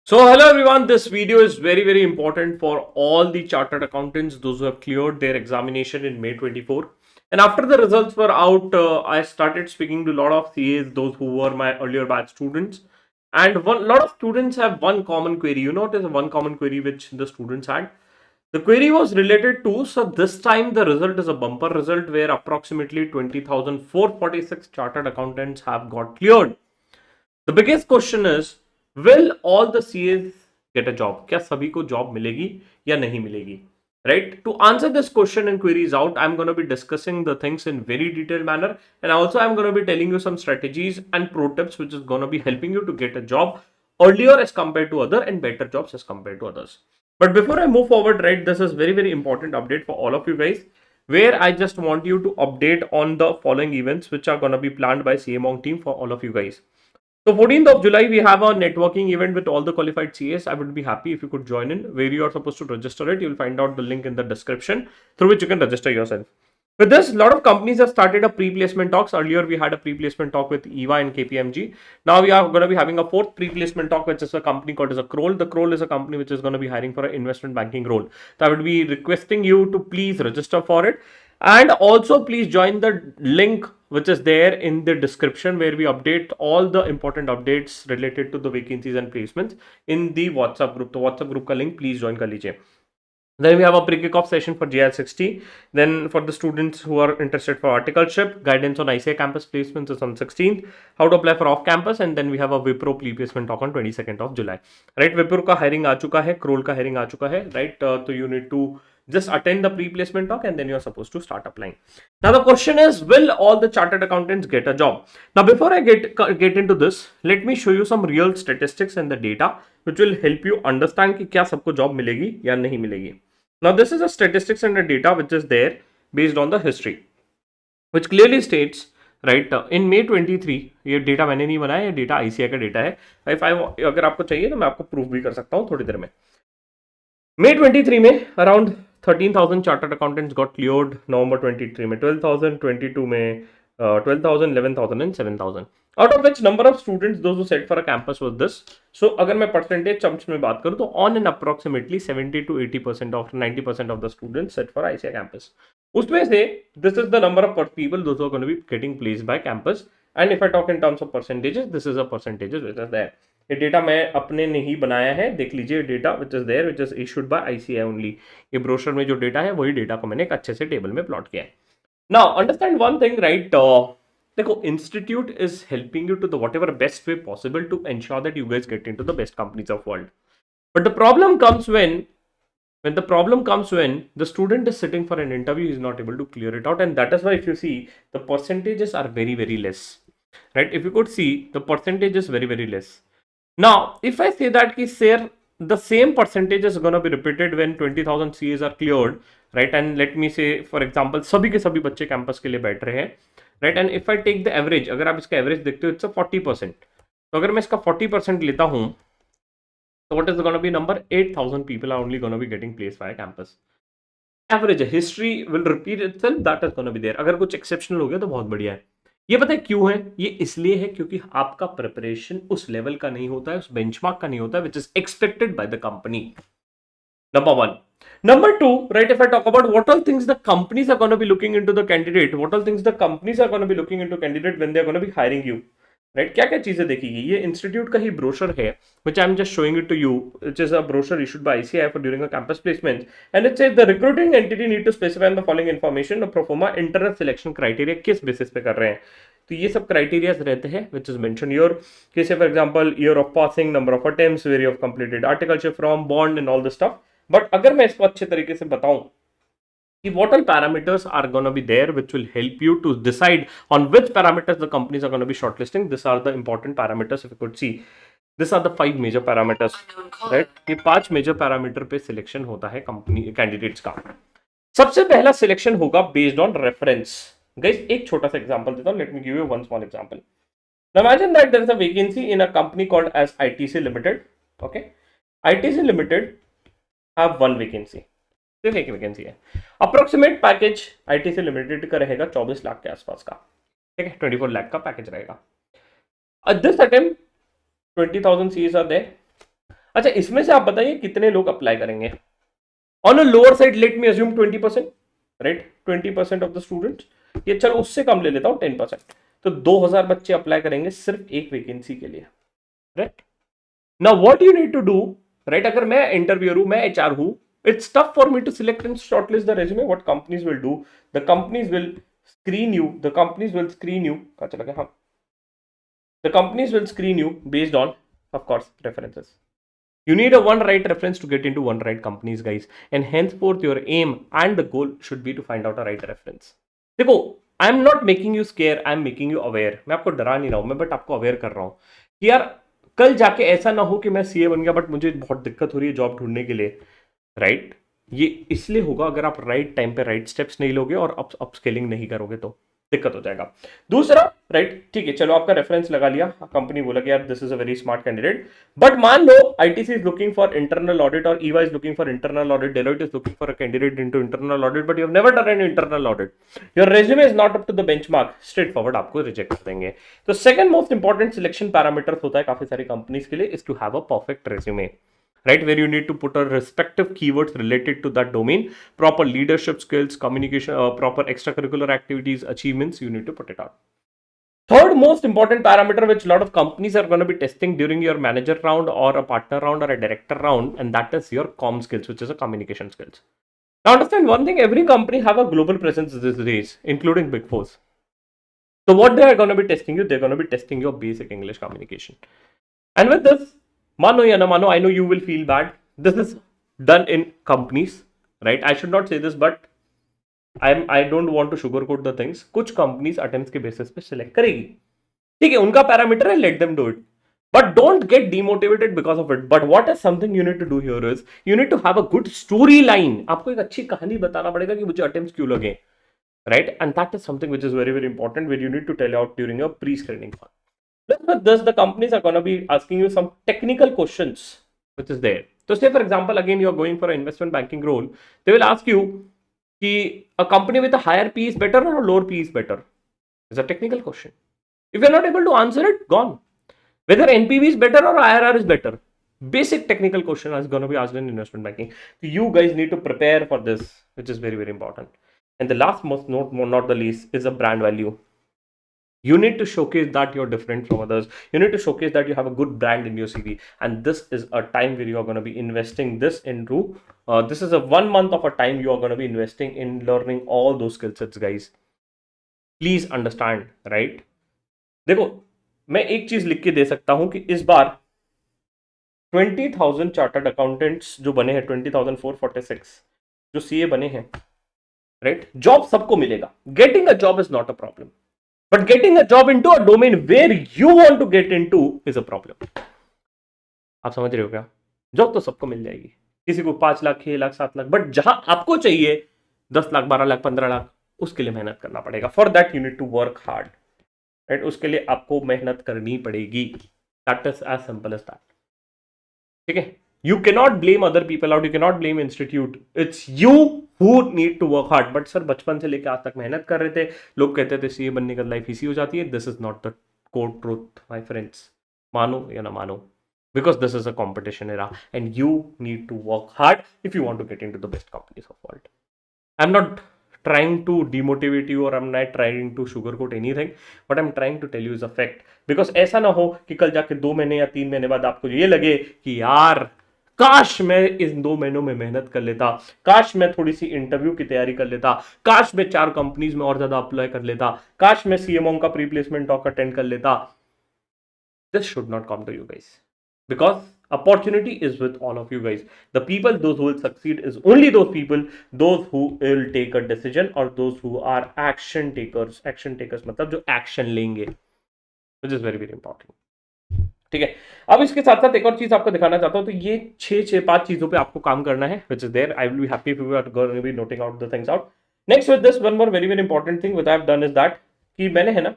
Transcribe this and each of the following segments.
So hello everyone, this video is very important for all the chartered accountants, those who have cleared their examination in May 24. And after the results were out, I started speaking to a lot of CAs, those who were my earlier batch students. And one lot of students have one common query. You know what is one common query which the students had? The query was related to, so this time the result is a bumper result where approximately 20,446 chartered accountants have got cleared. The biggest question is, will all the CAs get a job? क्या सभी को job मिलेगी या नहीं मिलेगी? Right? To answer this question and queries out, I'm going to be discussing the things in very detailed manner, and also I'm going to be telling you some strategies and pro tips which is going to be helping you to get a job earlier as compared to other and better jobs as compared to others. But before I move forward, right, this is very important update for all of you guys, where I just want you to update on the following events which are going to be planned by CA Monk team for all of you guys. So 14th of July, we have a networking event with all the qualified CAs. I would be happy if you could join in. Where you are supposed to register it, you'll find out the link in the description through which you can register yourself. With this, a lot of companies have started a pre-placement talks. Earlier, we had a pre-placement talk with EVA and KPMG. Now we are going to be having a fourth pre-placement talk, which is a company called as a Kroll. The Kroll is a company which is going to be hiring for an investment banking role. So I would be requesting you to please register for it. And also please join the link which is there in the description where we update all the important updates related to the vacancies and placements in the WhatsApp group. The WhatsApp group ka link please join kar lijiye. Then we have a pre-kickoff session for JL60. Then for the students who are interested for articleship, guidance on ICA campus placements is on 16th. How to apply for off-campus, and then we have a Wipro pre-placement talk on 22nd of July. Right, Wipro का hiring आ चुका है, Kroll का hiring आ चुका है. Right, so you need to just attend the pre-placement talk and then you're supposed to start applying. Now the question is, will all the chartered accountants get a job? Now before I get into this, let me show you some real statistics and the data which will help you understand कि क्या सबको job मिलेगी या नहीं मिलेगी. Now this is the statistics and the data which is there based on the history, which clearly states, right, in May 23, ये data मैंने नहीं बनाया, ये डेटा ICI का डेटा है. अगर आपको चाहिए तो मैं आपको प्रूफ भी कर सकता हूँ थोड़ी देर में. May 23 में around 13,000 chartered accountants got cleared. November 23 में 12,000, 22 में 12,000, 11,000 and 7,000. Out of which number of students those who set for a campus was this. So अगर मैं percentage terms में बात करूँ तो on and approximately 70 to 80% of 90% of the students set for ICI campus. उसमें से this is the number of people those who are going to be getting placed by campus. And if I talk in terms of percentages, this is a percentages which is there. ये data मैं अपने ने ही बनाया है, देख लीजिए data which is there which is issued by ICI only. ये ब्रोशर में जो डेटा है वही डेटा को मैंने एक अच्छे से टेबल में प्लॉट किया है. Now understand one thing, right, देखो, institute is helping you to the whatever best way possible to ensure that you guys get into the best companies of world. But the problem comes when the problem comes when the student is sitting for an interview, he is not able to clear it out, and that is why if you see the percentages are very less, right? If you could see, the percentage is very less. Now, if I say that the same percentage is going to be repeated when 20,000 CAs are cleared, right? And let me say, for example, सभी के सभी बच्चे campus के लिए बैठ रहे हैं, right? And if I take the average, अगर आप इसका एवरेज देखते हो, it's a 40%. तो अगर मैं इसका 40% लेता हूँ, so what is going to be number? 8,000 people are only going to be getting placed by campus. Average history will repeat itself. That is going to be there. अगर कुछ exceptional हो गया तो बहुत बढ़िया है. ये पता है क्यों है? ये इसलिए है क्योंकि आपका प्रिपरेशन उस लेवल का नहीं होता है, उस बेंचमार्क का नहीं होता है, which is expected by the company. Number one. Number two, right, if I talk about what all things the companies are going to be looking into the candidate, what all things the companies are going to be looking into candidate when they are going to be hiring you, right? क्या क्या चीजें देखेगी? ये institute का ही brochure है, which I am just showing it to you, which is a brochure issued by ICI for during a campus placement, and it says the recruiting entity need to specify the following information of pro forma internal selection criteria किस basis पे कर रहे हैं. तो ये सब criterias रहते हैं विच इज मेंशन योर कैसे, for example year of passing, number of attempts, very of completed articleship from bond and all this stuff. But अगर मैं इसको अच्छे तरीके से बताऊं कि what all parameters are going to be there which will help you to decide on which parameters the companies are going to be shortlisting. These are the important parameters. If you could see, these are the 5 major parameters, right? ये 5 major parameter पे selection होता है company candidates का. सबसे पहला selection होगा based on reference. Guys, एक छोटा सा एग्जांपल देता हूं. Let me give you one small example. Now imagine that there is a vacancy in a company called as ITC limited. Okay, ITC limited have one vacancy, सिर्फ एक vacancy है. Approximate package ITC limited का रहेगा 24 लाख के आसपास का, ठीक है, 24 लाख का पैकेज रहेगा. At this attempt 20,000 CAs are there, अच्छा, इसमें से आप बताइए कितने लोग अप्लाई करेंगे? On a lower side let me assume 20%, right? 20% of the students, ये चलो उससे कम ले लेता हूं, 10%। तो 2000 बच्चे अप्लाई करेंगे सिर्फ एक वैकेंसी के लिए, right? Now what you need to do, right? अगर मैं इंटरव्यूअर हूं, मैं एचआर हूं, it's tough for me to select and shortlist the resume. What companies will do, the companies will screen you, the companies will screen you, कहाँ चला गया? हाँ, the companies will screen you based on, of course, references. You need a one right reference to get into one right companies, guys, and henceforth your aim and the goal should be to find out a right reference. देखो, I am not making you square, I am making you aware. मैं आपको डरा नहीं रहा हूं, मैं but आपको aware कर रहा हूं कि यार कल जाके ऐसा ना हो कि मैं सीए बन गया बट मुझे बहुत दिक्कत हो रही है जॉब ढूंढने के लिए, राइट? ये इसलिए होगा अगर आप राइट टाइम पे राइट स्टेप्स नहीं लोगे और अपस्केलिंग नहीं करोगे तो दिक्कत हो जाएगा। दूसरा, राइट, ठीक है, चलो आपका रेफरेंस लगा लिया, कंपनी बोला कि यार this is a very smart candidate, but मान लो ITC is looking for internal audit और EY is looking for internal audit, Deloitte is looking for a candidate into internal audit, but you have never done an internal audit, your resume is not up to the benchmark, straight forward आपको reject कर देंगे। तो second most important selection parameter होता है काफी सारी companies के लिए, is to have a perfect resume, right? Where you need to put a respective keywords related to that domain, proper leadership skills, communication, proper extracurricular activities, achievements, you need to put it out. Third most important parameter which a lot of companies are going to be testing during your manager round or a partner round or a director round, and that is your comm skills, which is a communication skills. Now understand one thing, every company have a global presence these days, including big fours. So what they are going to be testing you, they're going to be testing your basic English communication. And with this, mano ya na mano, I know you will feel bad. This is done in companies, right? I should not say this, but I don't want to sugarcoat the things. कुछ companies attempts के basis पे select करेगी, ठीक है, उनका parameter है, let them do it. But don't get demotivated because of it. But what is something you need to do here is you need to have a good storyline. आपको एक अच्छी कहानी बताना पड़ेगा कि मुझे attempts क्यों लगे, right? And that is something which is very very important, where you need to tell out during your pre-screening call. Thus, the companies are going to be asking you some technical questions, which is there. So, say for example, again, you are going for an investment banking role. They will ask you, a company with a higher P is better or a lower P is better? It's a technical question. If you're not able to answer it, gone. Whether NPV is better or IRR is better. Basic technical question is going to be asked in investment banking. So you guys need to prepare for this, which is very, very important. And the last, most not the least, is a brand value. You need to showcase that you're different from others. You need to showcase that you have a good brand in your CV, and this is a time where you are going to be investing this into, this is a 1 month of a time you are going to be investing in learning all those skill sets, guys. Please understand, right? देखो, मैं एक चीज लिख के दे सकता हूं कि इस बार 20,000 चार्टर्ड अकाउंटेंट्स जो बने हैं, 20,446 जो सीए बने हैं, राइट? जॉब सबको मिलेगा, getting a job is not a problem, but getting a job into a domain where you want to get into is a problem. आप समझ रहे हो क्या? जॉब तो सबको मिल जाएगी, किसी को 5 लाख, 6 लाख, 7 लाख, बट जहां आपको चाहिए 10 लाख, 12 लाख, 15 लाख, उसके लिए मेहनत करना पड़ेगा. For that you need to work hard, right? उसके लिए आपको मेहनत करनी पड़ेगी. That is as simple as that. ठीक है? You cannot blame other people out, you cannot blame institute, it's you who need to work hard. But sir बचपन से लेकर आज तक मेहनत कर रहे थे, लोग कहते थे सीए बनने का लाइफ इजी हो जाती है. This is not the code truth my friends, मानो या ना मानो, because this is a competition era and you need to work hard if you want to get into the best companies of world. I'm not trying to demotivate you or I'm not trying to sugarcoat anything, but I'm trying to tell you is a fact, because ऐसा ना हो कि कल जाके 2 महीने या 3 महीने बाद आपको ये लगे कि यार काश मैं इन 2 महीनों में मेहनत कर लेता, काश मैं थोड़ी सी इंटरव्यू की तैयारी कर लेता, काश मैं 4 कंपनीज में और ज्यादा अप्लाई कर लेता, काश मैं सीएमओ का प्री प्लेसमेंट टॉक अटेंड कर लेता. This should not come to you guys, because opportunity is with all of you guys. The people, those who will succeed is only those people, those who will take a decision or those who are action takers. Action takers मतलब जो action लेंगे, which is very very important. ठीक है? अब इसके साथ साथ एक और चीज आपको दिखाना चाहता हूं. तो ये 5 चीजों पे आपको काम करना है, which is there. I will be happy if you are going to be noting out the things out. Next with this, one more very very important thing which I have done is that कि मैंने है ना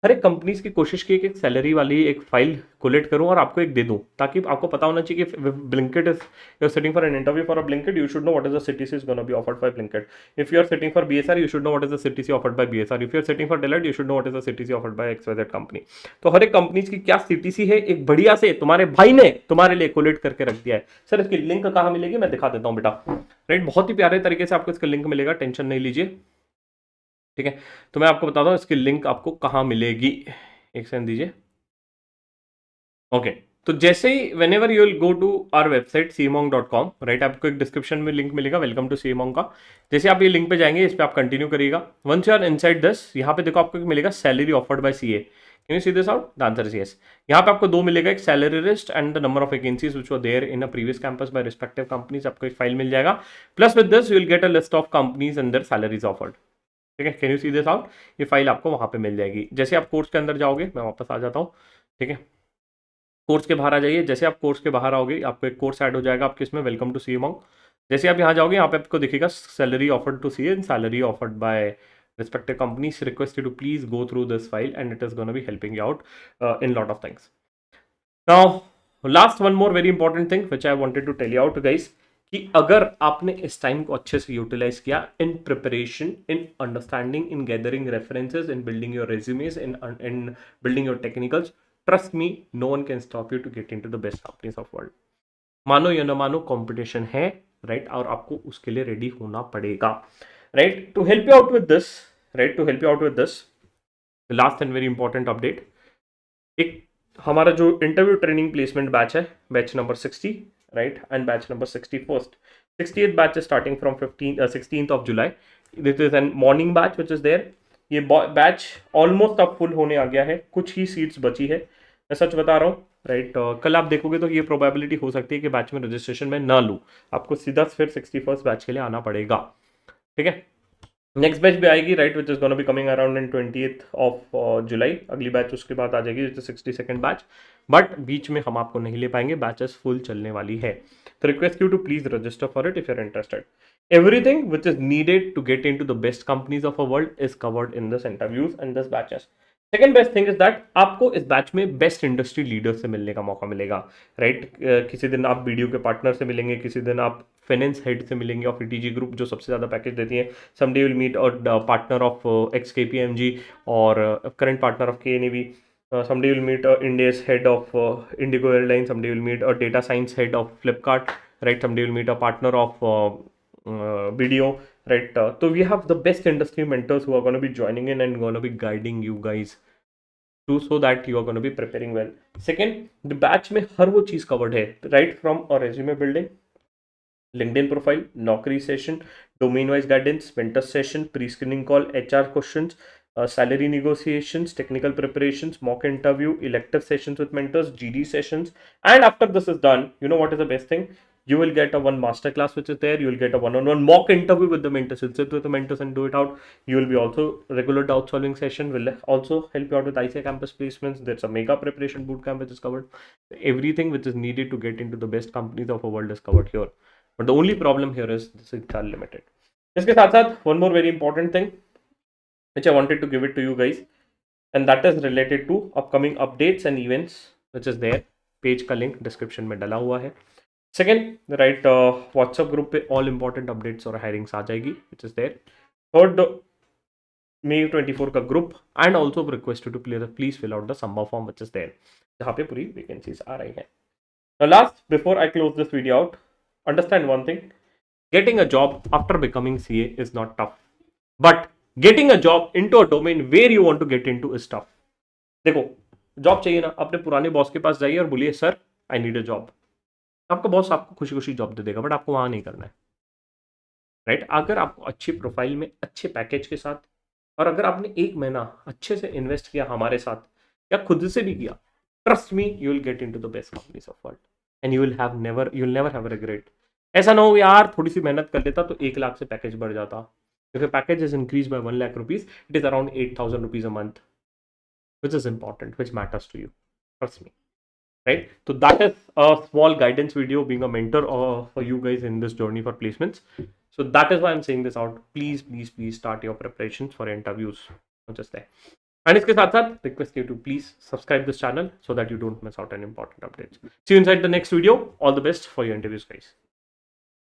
हर एक companies की कोशिश की कि एक सैलरी वाली एक फाइल कोलेट करूं और आपको एक दे दूं, ताकि आपको पता होना चाहिए कि Blinkit is you are sitting for an interview for a Blinkit, you should know what is the CTC is gonna be offered by Blinkit. If you are sitting for BSR, you should know what is the CTC offered by BSR. If you are sitting for Deloitte, you should know what is the CTC offered by XYZ company. तो हर एक companies की क्या CTC है, एक बढ़िया से तुम्हारे भाई ने तुम्हारे लिए कोलेट करके रख दिया है. सर इसकी लिंक कहाँ मिलेगी, मैं दिखा देता हूँ बेटा. राइट, बहुत ही प्यारे तरीके से आपको इसका लिंक मिलेगा, टेंशन नहीं लीजिए. ठीक है, तो मैं आपको बताता हूँ इसकी लिंक आपको कहाँ मिलेगी. एक सेकंड दीजिए. ओके, तो जैसे ही whenever you will go to our website cmong.com, right, आपको एक डिस्क्रिप्शन में लिंक मिलेगा वेलकम टू cmong का. जैसे आप ये लिंक पे जाएंगे, इस पे आप कंटिन्यू करिएगा. Once you are inside this, यहाँ पे देखो आपको मिलेगा salary offered by CA. Can you see this out? The answer is yes. यहाँ पे आपको दो मिलेगा, एक salary list and the number of vacancies which were there in a previous campus by respective companies. आपको एक फाइल मिल जाएगा. Plus with this you will get a list of companies and their salaries offered. ठीक है, can you see this out? ये file आपको वहां पे मिल जाएगी. जैसे आप कोर्स के अंदर जाओगे, मैं वापस आ जाता हूँ. ठीक है, कोर्स के बाहर आ जाइए. जैसे आप कोर्स के बाहर आओगे, आपको एक कोर्स ऐड हो जाएगा आपके इसमें, वेलकम टू cmong. जैसे आप यहाँ जाओगे, यहाँ पे आपको दिखेगा salary offered to C and salary offered by respective companies. Request you to please go through this file and it is going to be helping you out in lot of things. Now last one more very important thing which I wanted to tell you out guys, कि अगर आपने इस time को अच्छे से utilise किया in preparation, in understanding, in gathering references, in building your resumes, in building your technicals, trust me, no one can stop you to get into the best companies of world. मानो या ना मानो competition है, right, और आपको उसके लिए ready होना पड़ेगा. Right, to help you out with this, right, to help you out with this, last and very important update. एक हमारा जो इंटरव्यू ट्रेनिंग प्लेसमेंट बैच है, batch number 60, right, and batch number 61st, 60th batch starting from 16th of July. This is an morning batch which is there. ये batch almost अब full होने आ गया है, कुछ ही सीट्स बची है, मैं सच बता रहा हूँ. राइट, कल आप देखोगे तो ये प्रोबेबिलिटी हो सकती है कि बैच में रजिस्ट्रेशन में ना लूँ, आपको सीधा फिर 61st बैच के लिए आना पड़ेगा. ठीक है, नेक्स्ट बैच भी आएगी, right, which is gonna be coming around in 20th of July. अगली बैच उसके बाद आ जाएगी, which is 62nd batch. But बीच में हम आपको नहीं ले पाएंगे, बैचेस फुल चलने वाली है. तो request you to please register for it if you are interested. Everything which is needed to get into the best companies of a world is covered in this interviews and this batches. Second best thing is that आपको इस batch में best industry leader से मिलने का मौका मिलेगा. Right, किसी दिन आप वीडियो के पार्टनर से मिलेंगे, किसी दिन आप फाइनेंस हेड से मिलेंगे ऑफ ईटीजी ग्रुप जो सबसे ज़्यादा पैकेज देती है. Someday will meet a partner of ex KPMG और current partner of KNEV. Someday you'll meet India's head of Indigo Airlines. Someday you'll meet a data science head of Flipkart. Right. Someday you'll meet a partner of BDO. Right. So we have the best industry mentors who are going to be joining in and going to be guiding you guys to so that you are going to be preparing well. Second, the batch में हर वो चीज़ covered है. Right from a resume building, LinkedIn profile, Naukri session, domain wise guidance, mentor session, pre-screening call, HR questions, salary negotiations, technical preparations, mock interview, elective sessions with mentors, GD sessions. And after this is done, you know what is the best thing? You will get a one masterclass which is there. You will get a one-on-one mock interview with the mentors. You'll sit with the mentors and do it out. You will be also regular doubt solving session. Will also help you out with ICA campus placements. There's a mega preparation bootcamp which is covered. Everything which is needed to get into the best companies of the world is covered here. But the only problem here is this is limited. इसके साथ साथ one more very important thing which I wanted to give it to you guys, and that is related to upcoming updates and events which is there. Page का link description में डाला हुआ है. Second, right, WhatsApp group पे all important updates और hirings आ जाएगी which is there. Third, May 24 का group and also request to please fill out the summer form which is there, जहाँ पे पूरी वैकेंसीज आ रही हैं. Last before I close this video out, understand one thing, getting a job after becoming CA is not tough, but getting a job into a domain where you want to get into is tough. देखो, job चाहिए ना, अपने पुराने boss के पास जाइए और बोलिए sir I need a job. आपका बॉस आपको खुशी खुशी जॉब दे देगा, बट आपको वहां नहीं करना है. राइट, अगर आपको अच्छी प्रोफाइल में अच्छे पैकेज के साथ, और अगर आपने एक महीना अच्छे से इन्वेस्ट किया हमारे साथ या खुद से भी किया, trust me, you will gate into the best companies of world and you will never have regret. ऐसा ना हो यार थोड़ी सी मेहनत कर लेता तो 1 लाख से पैकेज बढ़ जाता. If your package is increased by 1 lakh rupees, it is around 8,000 rupees a month, which is important, which matters to you. Trust me. Right? So that is a small guidance video being a mentor for you guys in this journey for placements. So that is why I'm saying this out. Please, please, please start your preparations for interviews. Not just there. And इसके साथ साथ request you to please subscribe this channel so that you don't miss out on important updates. See you inside the next video. All the best for your interviews, guys.